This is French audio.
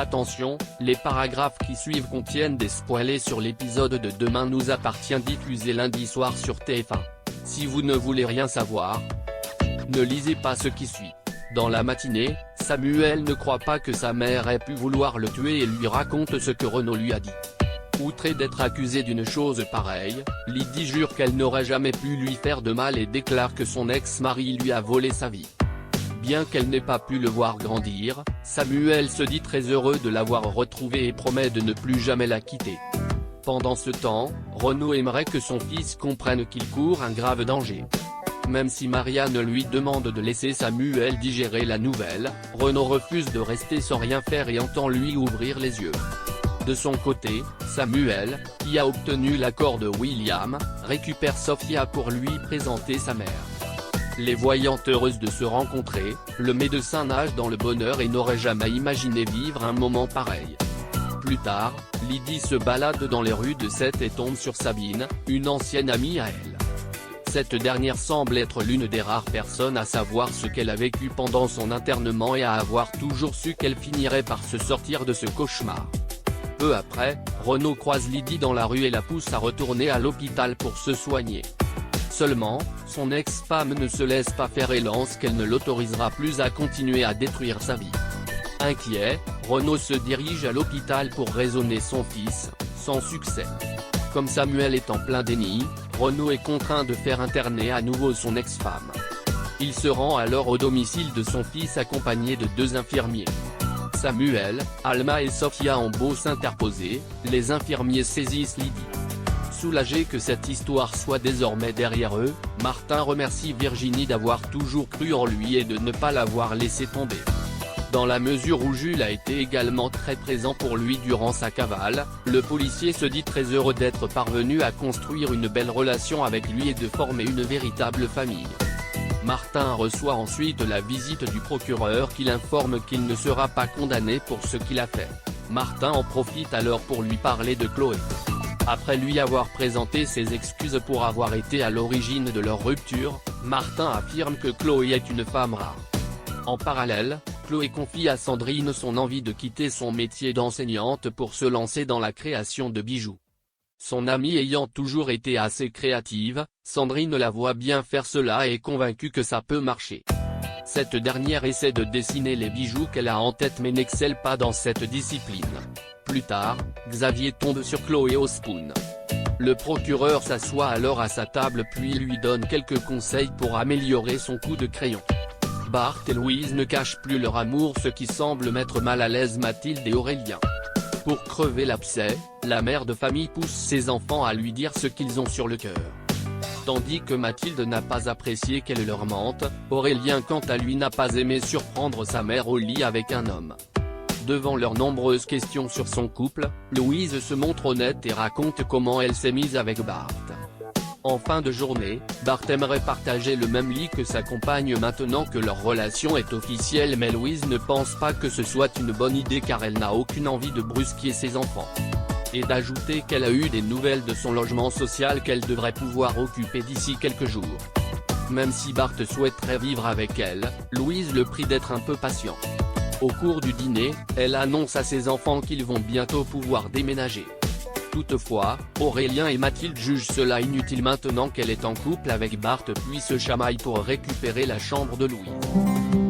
Attention, les paragraphes qui suivent contiennent des spoilers sur l'épisode de Demain nous appartient diffusé lundi soir sur TF1. Si vous ne voulez rien savoir, ne lisez pas ce qui suit. Dans la matinée, Samuel ne croit pas que sa mère ait pu vouloir le tuer et lui raconte ce que Renaud lui a dit. Outrée d'être accusée d'une chose pareille, Lydie jure qu'elle n'aurait jamais pu lui faire de mal et déclare que son ex-mari lui a volé sa vie. Bien qu'elle n'ait pas pu le voir grandir, Samuel se dit très heureux de l'avoir retrouvée et promet de ne plus jamais la quitter. Pendant ce temps, Renaud aimerait que son fils comprenne qu'il court un grave danger. Même si Marianne lui demande de laisser Samuel digérer la nouvelle, Renaud refuse de rester sans rien faire et entend lui ouvrir les yeux. De son côté, Samuel, qui a obtenu l'accord de William, récupère Sophia pour lui présenter sa mère. Les voyant heureuses de se rencontrer, le médecin nage dans le bonheur et n'aurait jamais imaginé vivre un moment pareil. Plus tard, Lydie se balade dans les rues de Sète et tombe sur Sabine, une ancienne amie à elle. Cette dernière semble être l'une des rares personnes à savoir ce qu'elle a vécu pendant son internement et à avoir toujours su qu'elle finirait par se sortir de ce cauchemar. Peu après, Renaud croise Lydie dans la rue et la pousse à retourner à l'hôpital pour se soigner. Seulement, son ex-femme ne se laisse pas faire et lance qu'elle ne l'autorisera plus à continuer à détruire sa vie. Inquiet, Renaud se dirige à l'hôpital pour raisonner son fils, sans succès. Comme Samuel est en plein déni, Renaud est contraint de faire interner à nouveau son ex-femme. Il se rend alors au domicile de son fils accompagné de 2 infirmiers. Samuel, Alma et Sophia ont beau s'interposer, les infirmiers saisissent Lydie. Soulagé que cette histoire soit désormais derrière eux, Martin remercie Virginie d'avoir toujours cru en lui et de ne pas l'avoir laissé tomber. Dans la mesure où Jules a été également très présent pour lui durant sa cavale, le policier se dit très heureux d'être parvenu à construire une belle relation avec lui et de former une véritable famille. Martin reçoit ensuite la visite du procureur qui l'informe qu'il ne sera pas condamné pour ce qu'il a fait. Martin en profite alors pour lui parler de Chloé. Après lui avoir présenté ses excuses pour avoir été à l'origine de leur rupture, Martin affirme que Chloé est une femme rare. En parallèle, Chloé confie à Sandrine son envie de quitter son métier d'enseignante pour se lancer dans la création de bijoux. Son amie ayant toujours été assez créative, Sandrine la voit bien faire cela et est convaincue que ça peut marcher. Cette dernière essaie de dessiner les bijoux qu'elle a en tête mais n'excelle pas dans cette discipline. Plus tard, Xavier tombe sur Chloé au spoon. Le procureur s'assoit alors à sa table puis lui donne quelques conseils pour améliorer son coup de crayon. Bart et Louise ne cachent plus leur amour, ce qui semble mettre mal à l'aise Mathilde et Aurélien. Pour crever l'abcès, la mère de famille pousse ses enfants à lui dire ce qu'ils ont sur le cœur. Tandis que Mathilde n'a pas apprécié qu'elle leur mente, Aurélien quant à lui n'a pas aimé surprendre sa mère au lit avec un homme. Devant leurs nombreuses questions sur son couple, Louise se montre honnête et raconte comment elle s'est mise avec Bart. En fin de journée, Bart aimerait partager le même lit que sa compagne maintenant que leur relation est officielle, mais Louise ne pense pas que ce soit une bonne idée car elle n'a aucune envie de brusquer ses enfants. Et d'ajouter qu'elle a eu des nouvelles de son logement social qu'elle devrait pouvoir occuper d'ici quelques jours. Même si Bart souhaiterait vivre avec elle, Louise le prie d'être un peu patient. Au cours du dîner, elle annonce à ses enfants qu'ils vont bientôt pouvoir déménager. Toutefois, Aurélien et Mathilde jugent cela inutile maintenant qu'elle est en couple avec Bart puis se chamaillent pour récupérer la chambre de Louise.